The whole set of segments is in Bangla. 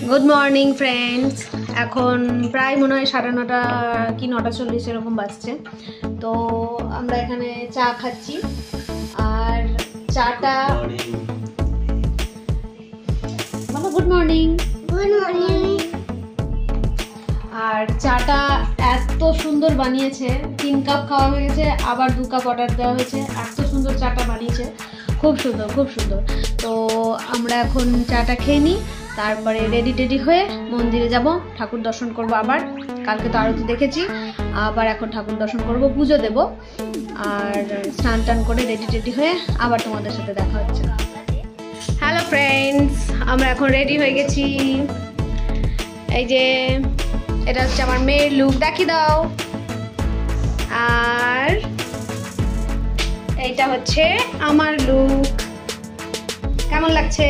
Good morning friends. এখন প্রায় মনে হয় 9:30 কি 9:40 এরকম বাজছে। তো আমরা এখানে চা খাচ্ছি আর চাটা বলো গুড মর্নিং। Good morning. আর চাটা এত সুন্দর বানিয়েছে, 3 কাপ খাওয়া হয়ে গেছে, আবার 2 কাপ অর্ডার দেওয়া হয়েছে। এত সুন্দর চাটা বানিয়েছে, খুব সুন্দর খুব সুন্দর। তো আমরা এখন চাটা খেয়ে নিই, তারপরে রেডি হয়ে মন্দিরে যাব, ঠাকুর দর্শন করব। আবার কালকে তো আরতি দেখেছি, আবার এখন ঠাকুর দর্শন করব, পুজো দেব, আর স্নান টান করে রেডি হয়ে আবার তোমাদের সাথে দেখা হচ্ছে। হ্যালো ফ্রেন্ডস, আমরা এখন রেডি হয়ে গেছি। এই যে এটা হচ্ছে আমার মেয়ের লুক, দেখি দাও। আর এইটা হচ্ছে আমার লুক। কেমন লাগছে?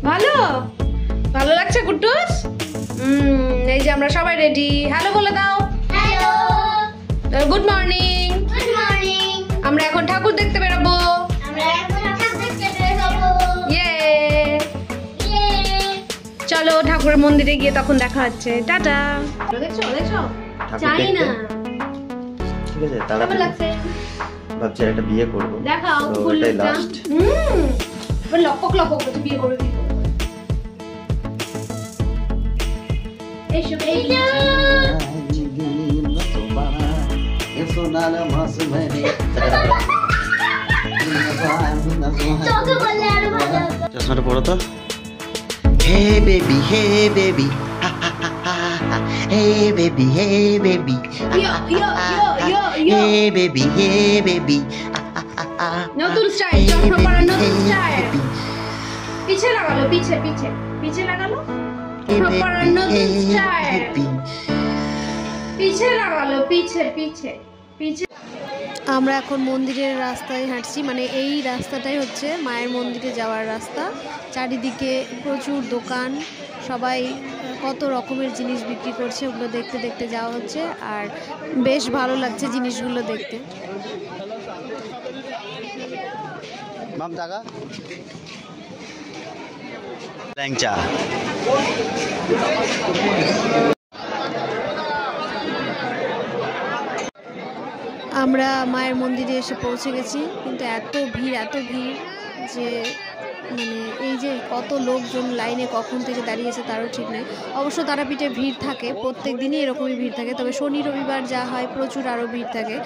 ভালো ভালো লাগছে কুট্টুস? এই যে আমরা সবাই রেডি। হ্যালো বলে দাও। Hello. Good morning. Good morning. আমরা এখন ঠাকুর দেখতে বেরোবো। আমরা এখন ঠাকুর দেখতে বেরোবো। ইয়ে ইয়ে। চলো ঠাকুরের মন্দিরে গিয়ে তখন দেখা হচ্ছে। টাটা। দেখছো দেখছো চাই না। ঠিক আছে, কেমন তাড়াতাড়ি লাগছে? ভাবছি একটা বিয়ে করব। দেখাও তো ফুল এটাই লুকটা। লাস্ট। এবার লপক করতে বিয়ে করে দিই। এসো বেবি। চোখে বললে আরো ভালো। চশমাটা পরো তো। Hey baby hey baby, hey baby hey baby, yo yo yo yo hey yo. Baby hey baby, নতুন স্টাইল, চশমা পরা নতুন স্টাইল। পিছে লাগালো, পিছে লাগালো। চশমা পরা নতুন স্টাইল। পিছে লাগালো, পিছে। আমরা এখন মন্দিরের রাস্তায় হাঁটছি, মানে এই রাস্তাটাই হচ্ছে মায়ের মন্দিরে যাওয়ার রাস্তা। চারিদিকে প্রচুর দোকান, সবাই কত রকমের জিনিস বিক্রি করছে, ওগুলো দেখতে যাওয়া হচ্ছে। আর বেশ ভালো লাগছে জিনিসগুলো দেখতে। মাম টাকা ল্যাংচা। আমরা মায়ের মন্দিরে এসে পৌঁছে গেছি, কিন্তু এত ভিড় যে মানে এই যে কত লোকজন লাইনে কখন থেকে দাঁড়িয়েছে তারও ঠিক নেই। অবশ্য তারাপীঠে ভিড় থাকে, প্রত্যেক দিনই এরকমই ভিড় থাকে, তবে শনি রবিবার যা হয় প্রচুর আরও ভিড় থাকে।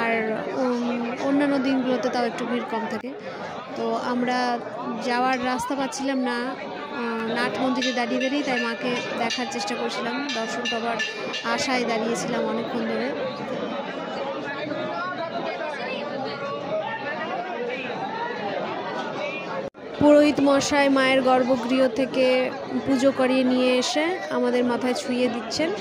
আর অন্যান্য দিনগুলোতে তাও একটু ভিড় কম থাকে। তো আমরা যাওয়ার রাস্তা পাচ্ছিলাম না নাট মন্দিরে দাঁড়িয়ে, তাই মাকে দেখার চেষ্টা করছিলাম, দর্শন পাবার আশায় দাঁড়িয়েছিলাম অনেকক্ষণ ধরে। পুরোহিত মশাই মায়ের গর্ভগৃহ থেকে পুজো করিয়ে নিয়ে এসে আমাদের মাথায় ছুঁয়ে দিচ্ছেন।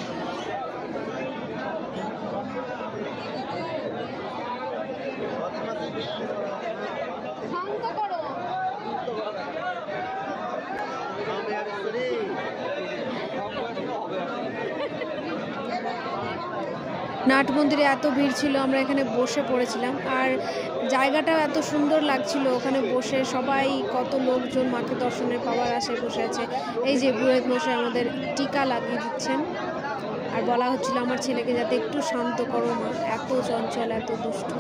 নাট মন্দিরে এত ভিড় ছিল, আমরা এখানে বসে পড়েছিলাম। আর জায়গাটাও এত সুন্দর লাগছিল, ওখানে বসে সবাই কত লোকজন মাকে দর্শনের পাওয়ার আশায় বসে আছে। এই যে পুরোহিত মশাই আমাদের টিকা লাগিয়ে দিচ্ছেন, আর বলা হচ্ছিল আমার ছেলেকে যাতে একটু শান্ত করো মা, এত চঞ্চল এত দুষ্ট।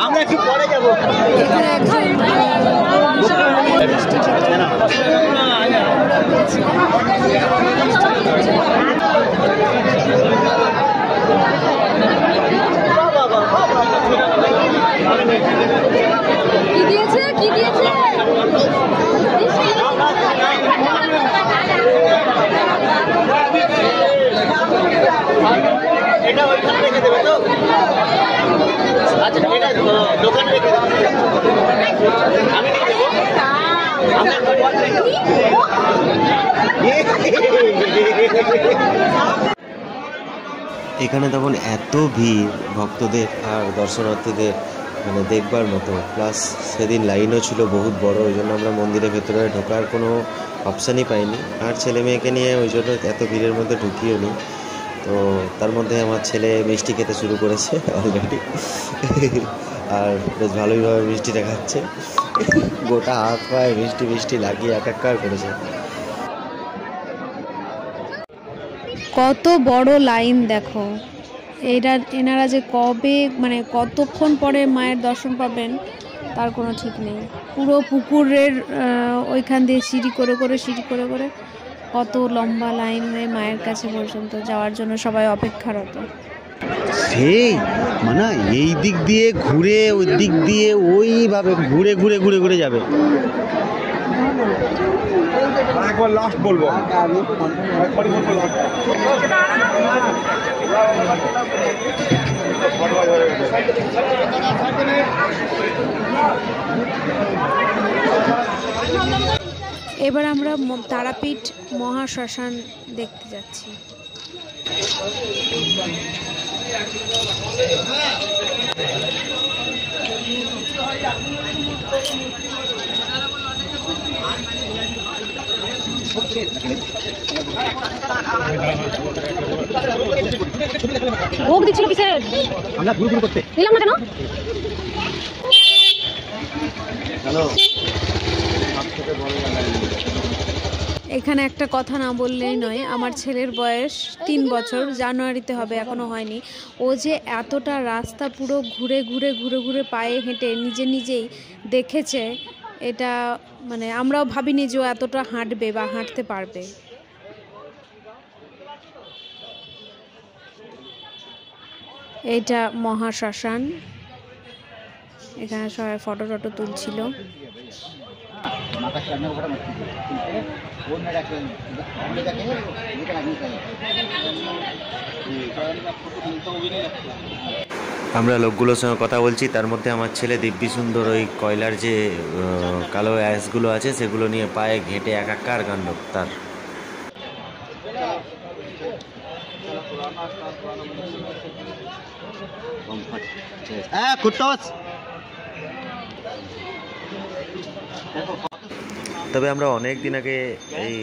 আমরা একটু পরে যাবো। এখানে একজন এখানে তখন এত ভিড় ভক্তদের আর দর্শনার্থীদের, মানে দেখবার মতো। প্লাস সেদিন লাইনও ছিল বহুত বড়, ওই জন্য আমরা মন্দিরের ভেতরে ঢোকার কোনো অপশানই পাইনি। আর ছেলে মেয়েকে নিয়ে ওই জন্য এত ভিড়ের মধ্যে ঢুকিও নি। তো তার মধ্যে আমার ছেলে মিষ্টি খেতে শুরু করেছে অলরেডি, আর বেশ ভালোইভাবে মিষ্টিটা খাচ্ছে। গোটা হাত পায়ে মিষ্টি মিষ্টি লাগিয়ে একাকার করেছে। কত বড় লাইন দেখো। এনারা যে কবে, মানে কতক্ষণ পরে মায়ের দর্শন পাবেন তার কোনো ঠিক নেই। পুরো পুকুরের ওইখান দিয়ে সিঁড়ি করে করে কত লম্বা লাইন হয়ে মায়ের কাছে পর্যন্ত যাওয়ার জন্য সবাই অপেক্ষারত। সেই মানে এই দিক দিয়ে ঘুরে ওই দিক দিয়ে ওইভাবে ঘুরে যাবে। একবার লাস্ট বলবো, এবার আমরা তারাপীঠ মহাশ্মশান দেখতে যাচ্ছি। ভোগ দিচ্ছিল কিসের? আমরা ঘুরু করতে দিলাম না কেন? এখানে একটা কথা না বললেই নয়, আমার ছেলের বয়স 3 বছর, জানুয়ারিতে হবে, এখনো হয়নি। ও যে এতটা রাস্তা পুরো ঘুরে পায়ে হেঁটে নিজেই দেখেছে, এটা মানে আমরাও ভাবিনি যে ও এতটা হাঁটবে বা হাঁটতে পারবে। এটা মহাশ্মশান, এখানে সবাই ফটো তুলছিল। আমরা লোকগুলোর সঙ্গে কথা বলছি, তার মধ্যে আমার ছেলে দিব্যি সুন্দর ওই কয়লার যে কালো অ্যাশগুলো আছে সেগুলো নিয়ে পায়ে ঘেঁটে একাকার কাণ্ড তার। তবে আমরা অনেক দিন আগে এই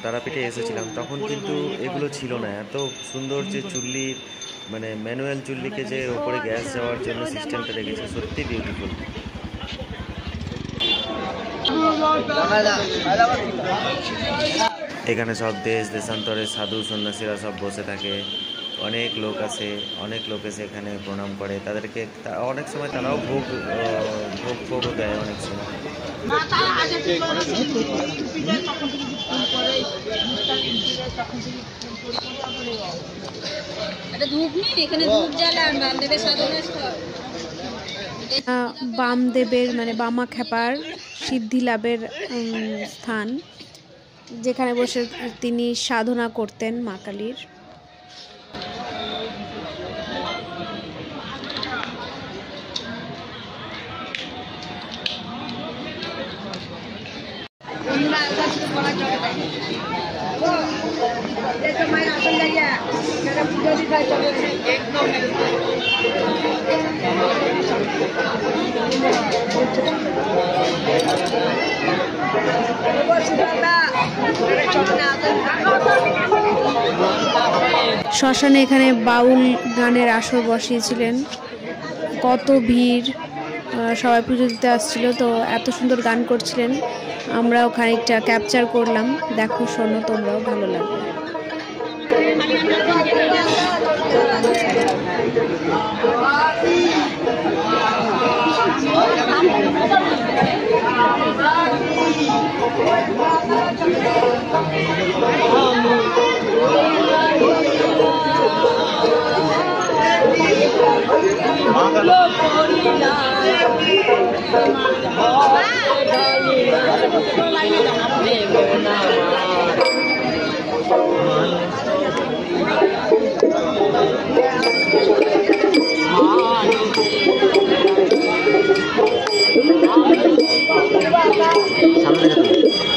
তারাপীঠে এসেছিলাম, তখন কিন্তু এগুলো ছিল না। এত সুন্দর যে চুল্লি, মানে ম্যানুয়াল চুল্লিকে যে ওপরে গ্যাস যাওয়ার জন্য সিস্টেমটা রেখেছে, সত্যি বিউটিফুল। এখানে সব দেশান্তরের সাধু সন্ন্যাসীরা সব বসে থাকে। অনেক লোক আসে, অনেক লোক এসে এখানে প্রণাম করে। তাদেরকে অনেক সময় তারাও ভোগ দেয় অনেক সময়। বামদেবের মানে বামা খেপার সিদ্ধি লাভের স্থান, যেখানে বসে তিনি সাধনা করতেন মা কালীর। শ্মশানে এখানে বাউল গানের আসর বসিয়েছিলেন। কত ভিড়, সবাই পুজো দিতে আসছিল, তো এত সুন্দর গান করছিলেন। আমরাও খানিকটা ক্যাপচার করলাম, দেখো শোনো তোমরাও, ভালো লাগবে।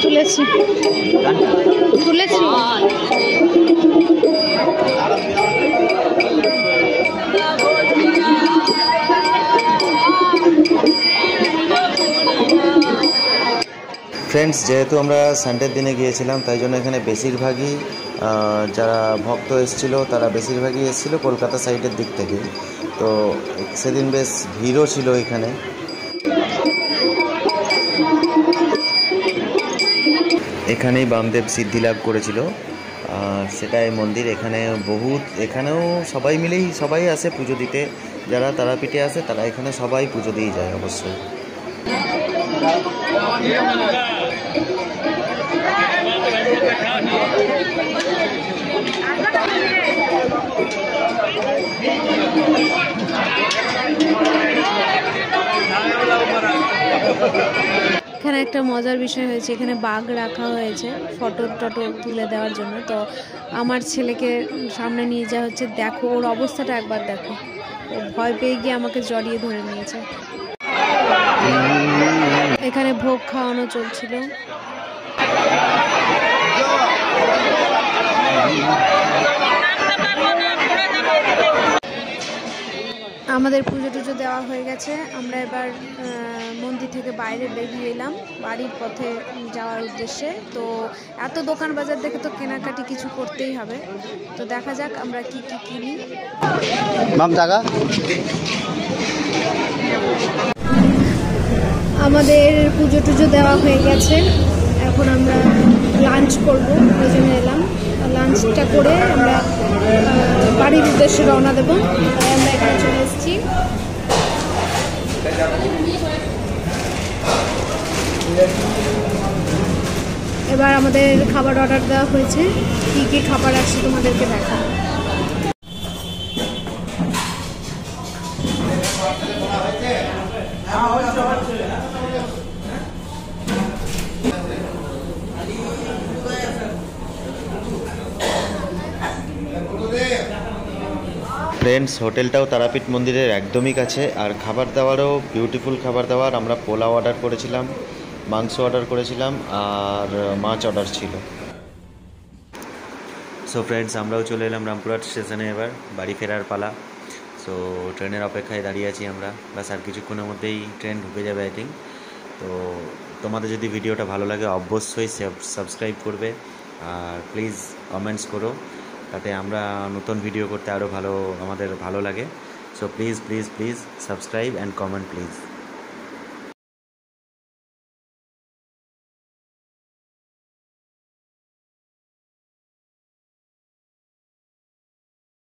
তুলেছি তুলেছি ফ্রেন্ডস, যেহেতু আমরা সানডের দিনে গিয়েছিলাম তাই জন্য এখানে বেশিরভাগই যারা ভক্ত এসেছিলো তারা বেশিরভাগই এসেছিলো কলকাতা সাইডের দিক থেকে। তো সেদিন বেশ ভিড়ও ছিল এখানে। এখানেই বামদেব সিদ্ধি লাভ করেছিল, সেটাই মন্দির। এখানেও সবাই মিলেই সবাই আসে পুজো দিতে। যারা তারাপীঠে আসে তারা এখানে সবাই পুজো দিয়ে যায় অবশ্যই। এখানে একটা মজার বিষয় হয়েছে, এখানে বাঘ রাখা হয়েছে ফটো টটো তুলে দেওয়ার জন্য। তো আমার ছেলেকে সামনে নিয়ে যাওয়া হচ্ছে, দেখো ওর অবস্থাটা একবার দেখো, ও ভয় পেয়ে গিয়ে আমাকে জড়িয়ে ধরে নিয়েছে। এখানে ভোগ খাওয়ানো চলছিল। আমাদের পুজো টুজো দেওয়া হয়ে গেছে, আমরা এবার মন্দির থেকে বাইরে বেরিয়ে এলাম বাড়ির পথে যাওয়ার উদ্দেশ্যে। তো এত দোকান বাজার দেখে তো কেনাকাটি কিছু করতেই হবে, তো দেখা যাক আমরা কি কি কিনি। আমাদের পুজো টুজো দেওয়া হয়ে গেছে, এখন আমরা লাঞ্চ করব, ওই জন্য এলাম। লাঞ্চটা করে আমরা বাড়ির উদ্দেশ্যে রওনা দেবো, তাই আমরা এখানে চলে এসেছি। এবার আমাদের খাবার অর্ডার দেওয়া হয়েছে, কি কি খাবার আসছে তোমাদেরকে দেখাবো। ফ্রেন্ডস, হোটেলটাও তারাপীঠ মন্দিরের একদমই কাছে, আর খাবার দাবারও বিউটিফুল খাবার দাবার। আমরা পোলাও অর্ডার করেছিলাম, মাংস অর্ডার করেছিলাম, আর মাছ অর্ডার ছিল। সো ফ্রেন্ডস, আমরাও চলে এলাম রামপুরহাট স্টেশনে, এবার বাড়ি ফেরার পালা। সো ট্রেনের অপেক্ষায় দাঁড়িয়ে আছি আমরা, বাস আর কিছুক্ষণের মধ্যেই ট্রেন ঢুকে যাবে আই থিঙ্ক। তো তোমাদের যদি ভিডিওটা ভালো লাগে অবশ্যই সাবস্ক্রাইব করবে, আর প্লিজ কমেন্টস করো, তাতে আমরা নতুন ভিডিও করতে আরও আমাদের ভালো লাগে। So please please please subscribe and comment please.